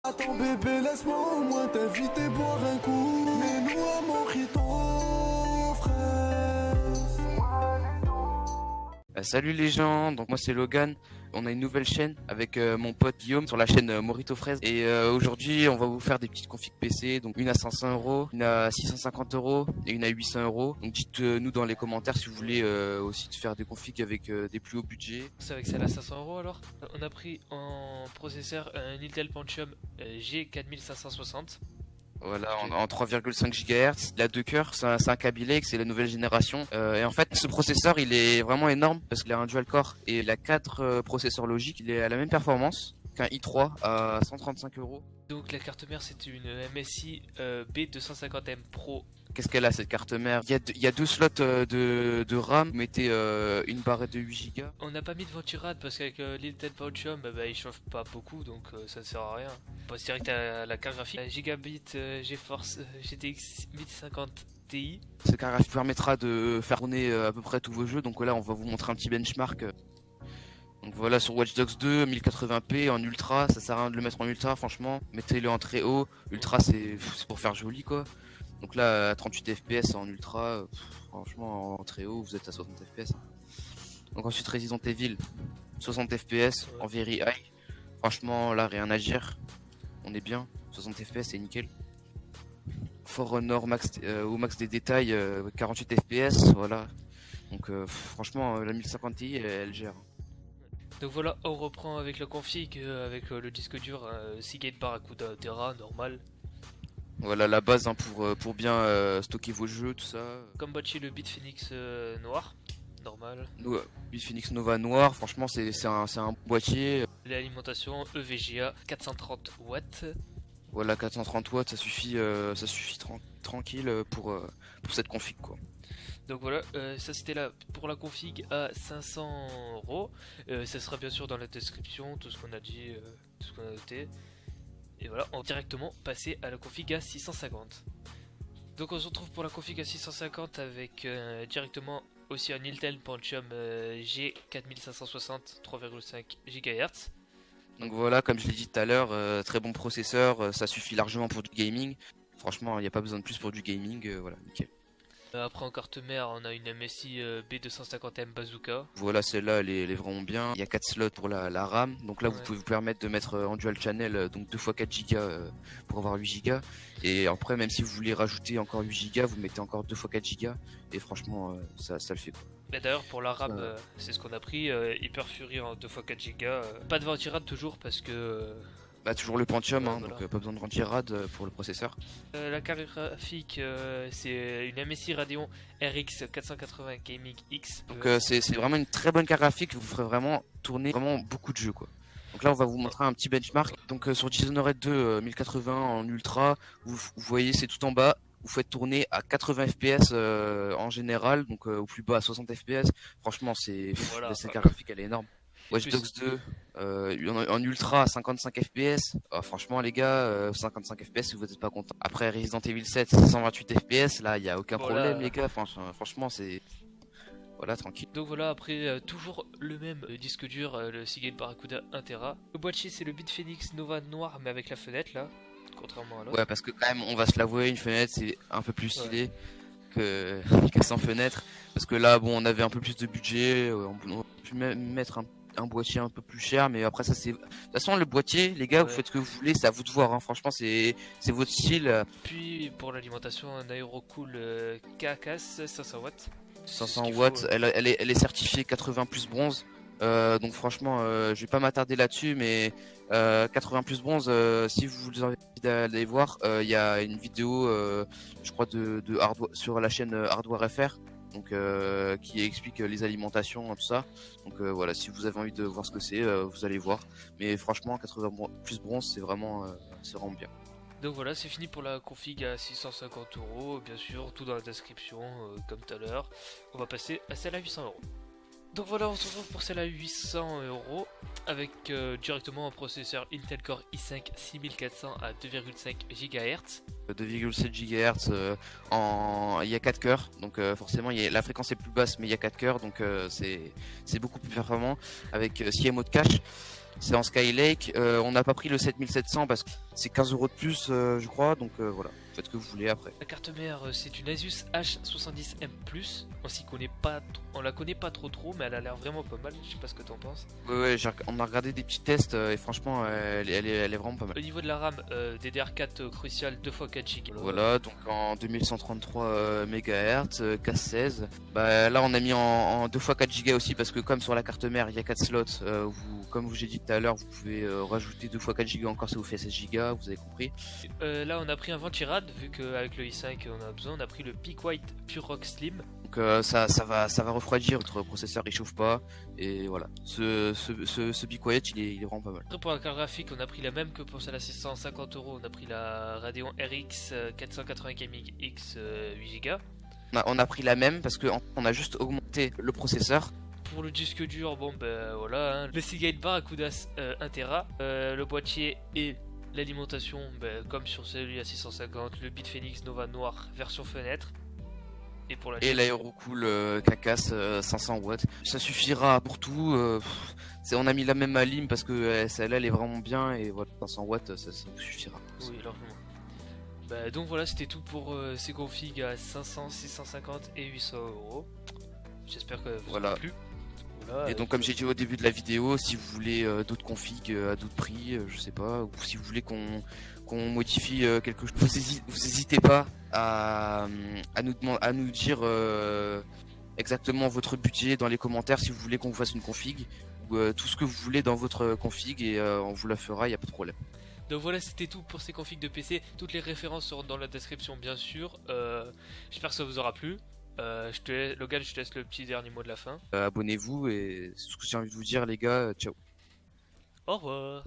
Attends bébé, laisse-moi au moins t'inviter boire un coup. Mets-nous un mojito, fraise. Salut les gens, donc moi c'est Logan. On a une nouvelle chaîne avec mon pote Guillaume sur la chaîne Morito Fraise. Et aujourd'hui, on va vous faire des petites configs PC. Donc une à 500 €, une à 650 € et une à 800 €. Donc dites-nous dans les commentaires si vous voulez aussi faire des configs avec des plus hauts budgets. C'est avec celle à 500 € alors. On a pris en processeur un Intel Pentium G4560. Voilà, en 3,5 GHz. Il a 2 cœurs, c'est un Kaby Lake, c'est la nouvelle génération. Et en fait, ce processeur, il est vraiment énorme parce qu'il a un dual core et il a 4 processeurs logiques. Il est à la même performance qu'un i3 à 135 €. Donc la carte mère c'est une MSI B250M Pro. Qu'est-ce qu'elle a cette carte mère? Il y a 2 slots de RAM. Vous mettez une barrette de 8 Go. On n'a pas mis de venturade parce qu'avec l'Intel Pentium il chauffe pas beaucoup donc ça ne sert à rien. On passe direct à la carte graphique. Gigabit GeForce GTX 1050 Ti. Cette carte graphique permettra de faire tourner à peu près tous vos jeux. Donc là, on va vous montrer un petit benchmark. Donc voilà, sur Watch Dogs 2, 1080p en ultra. Ça sert à rien de le mettre en ultra, franchement. Mettez-le en très haut. Ultra, c'est pour faire joli, quoi. Donc là, à 38 FPS en ultra, franchement, en très haut, vous êtes à 60 FPS. Donc ensuite, Resident Evil, 60 FPS en very high. Franchement, là, rien à dire. On est bien. 60 FPS, c'est nickel. For Honor max, au max des détails, 48 FPS, voilà. Donc franchement, la 1050 Ti, elle gère. Donc voilà, on reprend avec la config, avec le disque dur Seagate Barracuda Terra, normal. Voilà la base hein, pour bien stocker vos jeux, tout ça. Comme batché le Bitfenix noir, normal. Bitfenix Nova noir, franchement c'est un boîtier. L'alimentation EVGA 430 watts. Voilà 430 watts, ça suffit tranquille pour cette config quoi. Donc voilà, ça c'était là pour la config à 500 €. Ça sera bien sûr dans la description, tout ce qu'on a dit, tout ce qu'on a noté. Et voilà, on va directement passer à la config à 650. Donc on se retrouve pour la config à 650 avec directement aussi un Intel Pentium G4560 3,5 GHz. Donc voilà, comme je l'ai dit tout à l'heure, très bon processeur, ça suffit largement pour du gaming. Franchement, il n'y a pas besoin de plus pour du gaming, voilà, nickel. Après en carte mère, on a une MSI B250M Bazooka. Voilà, celle-là, elle est vraiment bien. Il y a 4 slots pour la RAM. Donc là, vous Ouais. pouvez vous permettre de mettre en dual channel, donc 2 x 4 Go pour avoir 8 Go. Et après, même si vous voulez rajouter encore 8 Go, vous mettez encore 2 x 4 Go. Et franchement, ça le fait quoi. Mais d'ailleurs pour la RAM, c'est ce qu'on a pris, Hyper Fury en 2x4 Go. Pas de ventilade toujours parce que... Bah, toujours le Pentium, Ouais, hein, voilà. donc pas besoin de ventilade pour le processeur. La carte graphique, c'est une MSI Radeon RX 480 Gaming X. Donc c'est vraiment une très bonne carte graphique, vous ferez vraiment tourner vraiment beaucoup de jeux quoi. Donc là on va vous montrer un petit benchmark. Donc sur Dishonored 2 1080 en ultra, vous voyez c'est tout en bas. Vous faites tourner à 80 FPS en général, donc au plus bas à 60 FPS. Franchement Voilà. cette carte graphique elle est énorme. Watch Plus- Dogs 2 en ultra à 55 FPS. Franchement les gars, 55 FPS vous n'êtes pas content. Après Resident Evil 7 128 FPS, là il y a aucun Voilà. problème les gars. Franchement c'est voilà tranquille. Donc voilà, après toujours le même disque dur, le Seagate Barracuda 1TB. Le boîtier c'est le Bitfenix Nova noir mais avec la fenêtre là, contrairement à l'autre. Ouais parce que quand même on va se l'avouer, une fenêtre c'est un peu plus stylé que sans fenêtre. Parce que là bon on avait un peu plus de budget, on peut même mettre un boîtier un peu plus cher, mais après ça c'est... De toute façon le boîtier les gars vous faites ce que vous voulez, c'est à vous de voir hein. Franchement c'est votre style. Puis pour l'alimentation, un Aerocool KKS 500 watts. 500 watts, elle est certifiée 80 plus bronze. Donc franchement je vais pas m'attarder là-dessus, mais 80 plus bronze, si vous avez envie d'aller voir, il y a une vidéo je crois de Hardware, sur la chaîne Hardware FR, donc qui explique les alimentations tout ça. Donc voilà, si vous avez envie de voir ce que c'est, vous allez voir. Mais franchement 80 plus bronze c'est vraiment bien. Donc voilà, c'est fini pour la config à 650 €, bien sûr, tout dans la description, comme tout à l'heure. On va passer à celle à 800 €. Donc voilà, on se retrouve pour celle à 800 € avec directement un processeur Intel Core i5 6400 à 2,5 GHz. 2,7 GHz il y a 4 cœurs, donc forcément la fréquence est plus basse mais il y a 4 cœurs, donc c'est beaucoup plus performant avec 6 mots de cache. c'est en Skylake. On n'a pas pris le 7700 parce que c'est 15 € de plus, je crois. Donc voilà, faites ce que vous voulez après. La carte mère, c'est une Asus H70M+. On la connaît pas trop, mais elle a l'air vraiment pas mal. Je sais pas ce que t'en penses. Ouais, on a regardé des petits tests et franchement, elle est vraiment pas mal. Au niveau de la RAM, DDR4 Crucial 2x4 Go. Voilà, donc en 2133 MHz, K16. Bah, là, on a mis en 2x4 Go aussi parce que comme sur la carte mère, il y a 4 slots. Comme vous j'ai dit tout à l'heure, vous pouvez rajouter 2x4 Go encore, ça vous fait 16 Go, vous avez compris. Là, on a pris un Ventirad, vu qu'avec le i5, on a besoin. On a pris le Peak White Pure Rock Slim. Donc ça va refroidir, votre processeur il chauffe pas. Et voilà, ce Be Quiet, il est vraiment pas mal. Après, pour la carte graphique, on a pris la même que pour celle à 650 €. On a pris la Radeon RX 480 Gaming X 8 Go. On a pris la même parce qu'on a juste augmenté le processeur. Pour le disque dur, bon ben voilà, hein. Le Seagate Barracuda 1 Tera, le boîtier et l'alimentation, ben, comme sur celui à 650, le Bitfenix Nova Noir version fenêtre. Et pour la Et l'Aerocool Kakas 500 watts. Ça suffira pour tout. On a mis la même alim parce que celle-là elle est vraiment bien et voilà, 500 watts ça vous suffira. Oui, largement. Bah, donc voilà, c'était tout pour ces configs à 500, 650 et 800 €. J'espère que vous Voilà. aura plu. Voilà, Et donc comme j'ai dit au début de la vidéo, si vous voulez d'autres configs à d'autres prix, je sais pas, ou si vous voulez qu'on modifie quelque chose, vous hésitez pas à nous dire exactement votre budget dans les commentaires si vous voulez qu'on vous fasse une config ou tout ce que vous voulez dans votre config et on vous la fera, il y a pas de problème. Donc voilà, c'était tout pour ces configs de PC. Toutes les références seront dans la description, bien sûr. J'espère que ça vous aura plu. Logan, je te laisse le petit dernier mot de la fin. Abonnez-vous et c'est ce que j'ai envie de vous dire les gars, ciao. Au revoir.